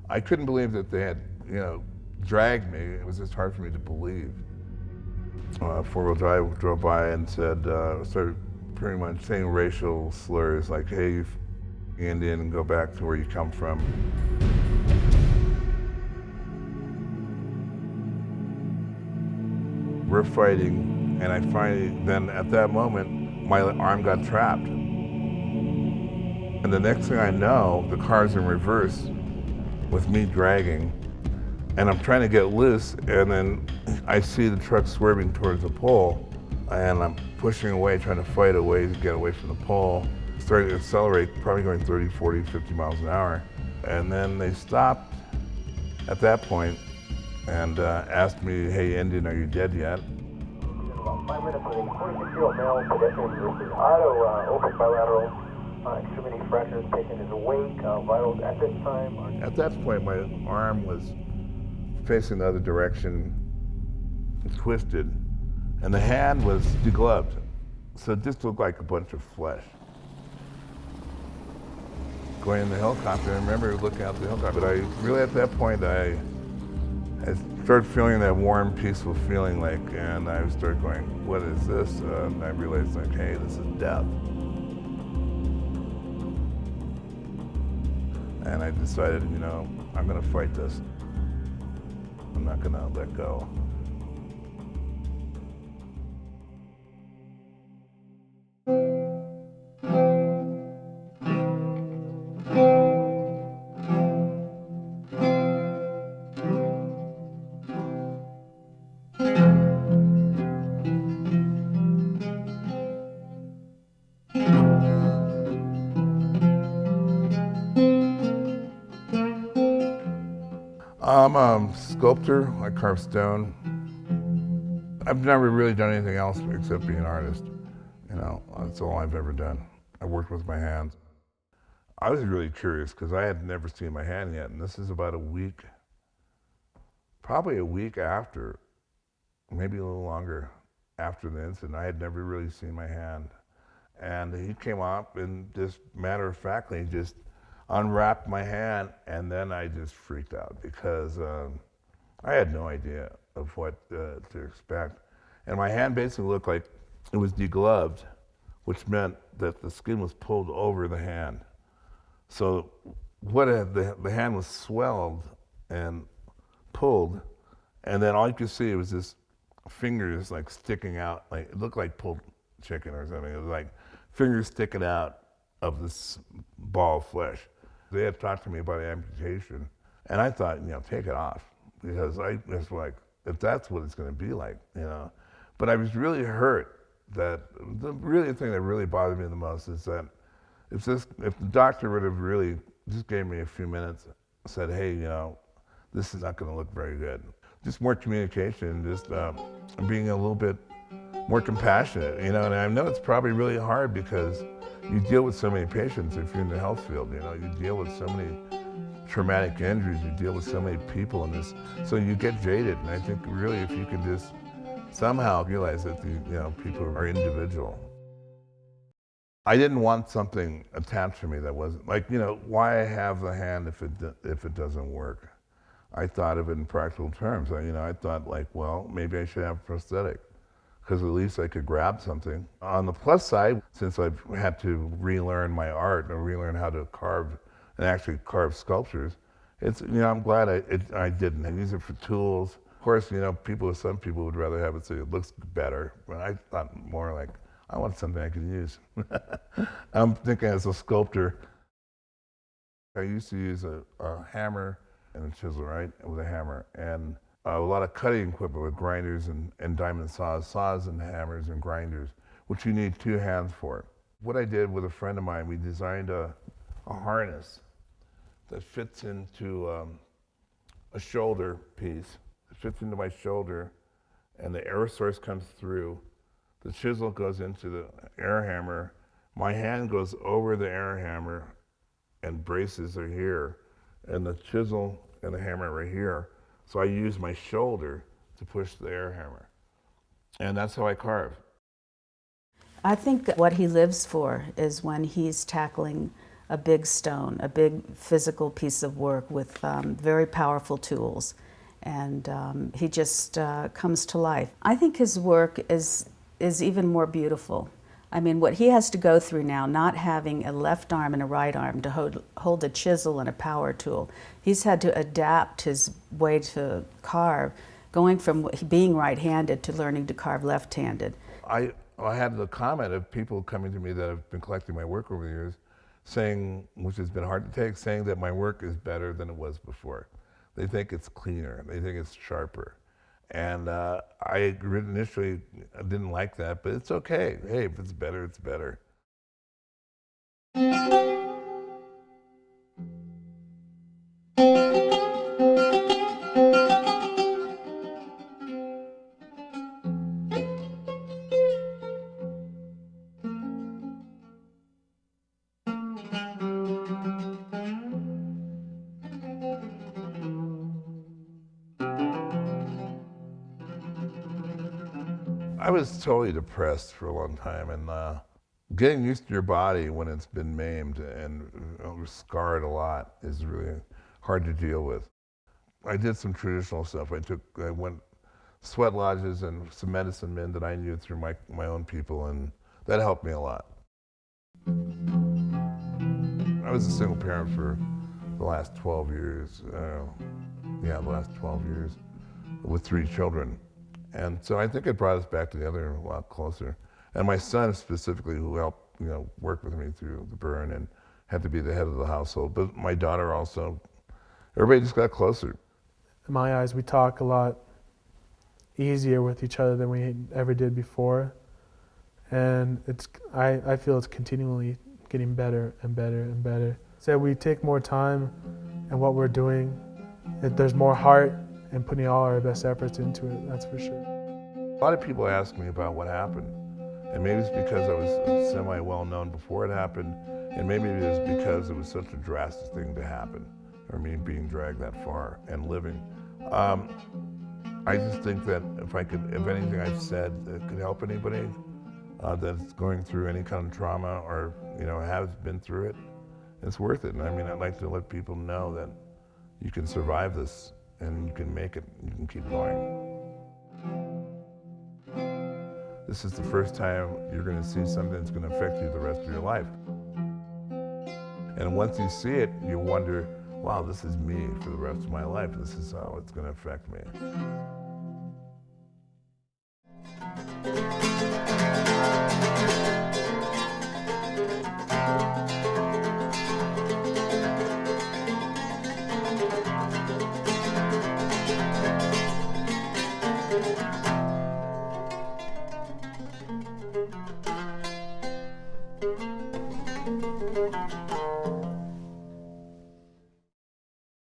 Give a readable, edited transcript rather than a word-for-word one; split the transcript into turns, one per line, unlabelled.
I couldn't believe that they had, dragged me. It was just hard for me to believe. Four-wheel drive drove by and started pretty much saying racial slurs like, hey, you Indian, go back to where you come from. We're fighting, and I finally, then at that moment, my arm got trapped. And the next thing I know, the car's in reverse with me dragging, and I'm trying to get loose, and then I see the truck swerving towards the pole, and I'm pushing away, trying to fight away to get away from the pole, starting to accelerate, probably going 30, 40, 50 miles an hour. And then they stopped at that point and asked me, hey, Indian, are you dead yet?
About 5 minutes with a 46-year-old male pedestrian versus auto open bilateral extremity fractures. Patient is awake. Vitals at this time are...
At that point, my arm was facing the other direction, twisted, and the hand was degloved. So it just looked like a bunch of flesh. Going in the helicopter, I remember looking out the helicopter, but I really at that point, I started feeling that warm, peaceful feeling and I started going, what is this? And I realized hey, this is death. And I decided, I'm gonna fight this. I'm not gonna let go. I'm a sculptor. I carve stone. I've never really done anything else except be an artist. That's all I've ever done. I worked with my hands. I was really curious because I had never seen my hand yet, and this is about a week, probably a week after, maybe a little longer after the incident. I had never really seen my hand. And he came up and just matter-of-factly just unwrapped my hand, and then I just freaked out because I had no idea of what to expect. And my hand basically looked like it was degloved, which meant that the skin was pulled over the hand. So the hand was swelled and pulled, and then all you could see was this fingers like sticking out, like it looked like pulled chicken or something. It was like fingers sticking out of this ball of flesh. They had talked to me about amputation, and I thought, take it off, because I was like, if that's what it's going to be like, But I was really hurt. That the thing that really bothered me the most is that if the doctor would have really just gave me a few minutes, said, hey, this is not going to look very good. Just more communication, just being a little bit more compassionate, And I know it's probably really hard because you deal with so many patients if you're in the health field, You deal with so many traumatic injuries, you deal with so many people in this, so you get jaded. And I think really if you could just somehow realize that people are individual. I didn't want something attached to me that wasn't like, why have the hand if it doesn't work? I thought of it in practical terms. I thought well, maybe I should have a prosthetic, because at least I could grab something. On the plus side, since I've had to relearn my art and relearn how to carve and actually carve sculptures, I'm glad I didn't. I use it for tools. Of course, some people would rather have it so it looks better, but I thought more like, I want something I can use. I'm thinking as a sculptor, I used to use a hammer and a chisel, right? With a hammer, and a lot of cutting equipment with grinders and diamond saws and hammers and grinders, which you need two hands for. What I did with a friend of mine, we designed a harness that fits into a shoulder piece. It fits into my shoulder, and the air source comes through. The chisel goes into the air hammer. My hand goes over the air hammer, and braces are here, and the chisel and the hammer are here. So I use my shoulder to push the air hammer. And that's how I carve.
I think what he lives for is when he's tackling a big stone, a big physical piece of work with very powerful tools. And he just comes to life. I think his work is even more beautiful. I mean, what he has to go through now, not having a left arm and a right arm to hold a chisel and a power tool. He's had to adapt his way to carve, going from being right-handed to learning to carve left-handed.
I had the comment of people coming to me that have been collecting my work over the years, saying, which has been hard to take, saying that my work is better than it was before. They think it's cleaner, they think it's sharper. And I initially didn't like that, but it's okay. Hey, if it's better, it's better. I was totally depressed for a long time, and getting used to your body when it's been maimed and scarred a lot is really hard to deal with. I did some traditional stuff. I went sweat lodges and some medicine men that I knew through my own people, and that helped me a lot. I was a single parent for the last 12 years. The last 12 years with 3 children. And so I think it brought us back together a lot closer. And my son specifically, who helped, work with me through the burn and had to be the head of the household. But my daughter also, everybody just got closer.
In my eyes, we talk a lot easier with each other than we ever did before. And I feel it's continually getting better and better and better. So we take more time in what we're doing. There's more heart and putting all our best efforts into it, that's for sure.
A lot of people ask me about what happened. And maybe it's because I was semi-well-known before it happened, and maybe it is because it was such a drastic thing to happen, or me being dragged that far and living. I just think that if anything I've said that could help anybody that's going through any kind of trauma or has been through it, it's worth it. And I mean, I'd like to let people know that you can survive this and you can make it, you can keep going. This is the first time you're going to see something that's going to affect you the rest of your life. And once you see it, you wonder, wow, this is me for the rest of my life. This is how it's going to affect me.